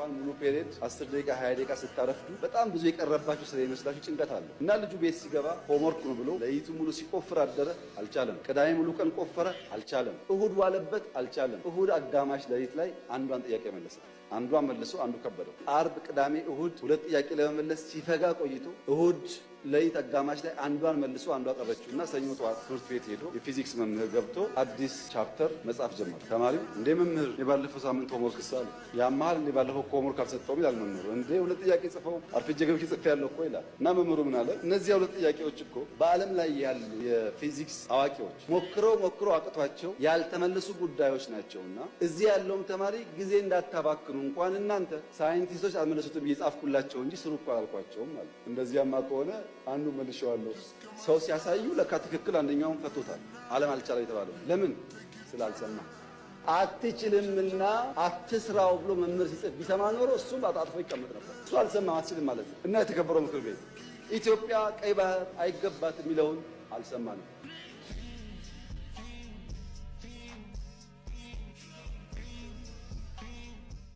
እንኳን ሙሉ ፔሪድ 10 ደቂቃ 20 ደቂቃ ስታረፍዱ በጣም ብዙ የቀረባችሁ ስለሚመስላችሁ ጭንቀት አለ እና ልጁ ቤት ሲገባ ሆምወርክ ነው ብሎ ለይቱ ሙሉ ሲቆፍር አደረ፣ አልቻለም። ቅዳሜ ሙሉ ቀን ቆፈረ፣ አልቻለም። እሁድ ዋለበት፣ አልቻለም። እሁድ አጋማሽ ለሊት ላይ አንዷን ጥያቄ መለሰ። አንዷን መልሶ አንዱ ከበደው። አርብ፣ ቅዳሜ፣ እሁድ ሁለት ጥያቄ ለመመለስ ሲፈጋ ቆይቶ እሁድ ለይት አጋማሽ ላይ አንዷን መልሶ አንዷ ቀረችውና ሰኞ ጠዋት ትምህርት ቤት ሄዶ የፊዚክስ መምህር ገብቶ አዲስ ቻፕተር መጻፍ ጀመረ። ተማሪው እንዴ መምህር የባለፈው ሳምንት ሆምወርክ ሳለ ያማል እንዴ ባለፈው ሆምወርክ አልሰጠውም ይላል መምህሩ። እንዴ ሁለት ጥያቄ ጽፈው አርፍጄ ገብቼ ጽፌያለሁ እኮ ይላል። እና መምህሩ ምን አለ? እነዚህ ሁለት ጥያቄዎች እኮ በዓለም ላይ ያሉ የፊዚክስ አዋቂዎች ሞክረው አቅቷቸው ያልተመለሱ ጉዳዮች ናቸውና እዚህ ያለውም ተማሪ ጊዜ እንዳታባክኑ እንኳን እናንተ ሳይንቲስቶች አልመለሱትም እየጻፍኩላቸው እንጂ ስሩ እኮ አላልኳቸውም ማለት። እንደዚያማ ከሆነ አንዱ መልሼዋለሁ። ሰው ሲያሳዩ ለካ ትክክል አንደኛውን ፈቶታል። ዓለም አልቻለም የተባለው ለምን ስላልሰማ አትችልምና አትስራው ብሎ መምህር ሲጽፍ ቢሰማ ኖሮ እሱም አጣጥፎ ይቀመጥ ነበር። እሱ አልሰማም አትችልም ማለት ነው። እና የተከበረው ምክር ቤት ኢትዮጵያ ቀይ ባህር አይገባት የሚለውን አልሰማንም።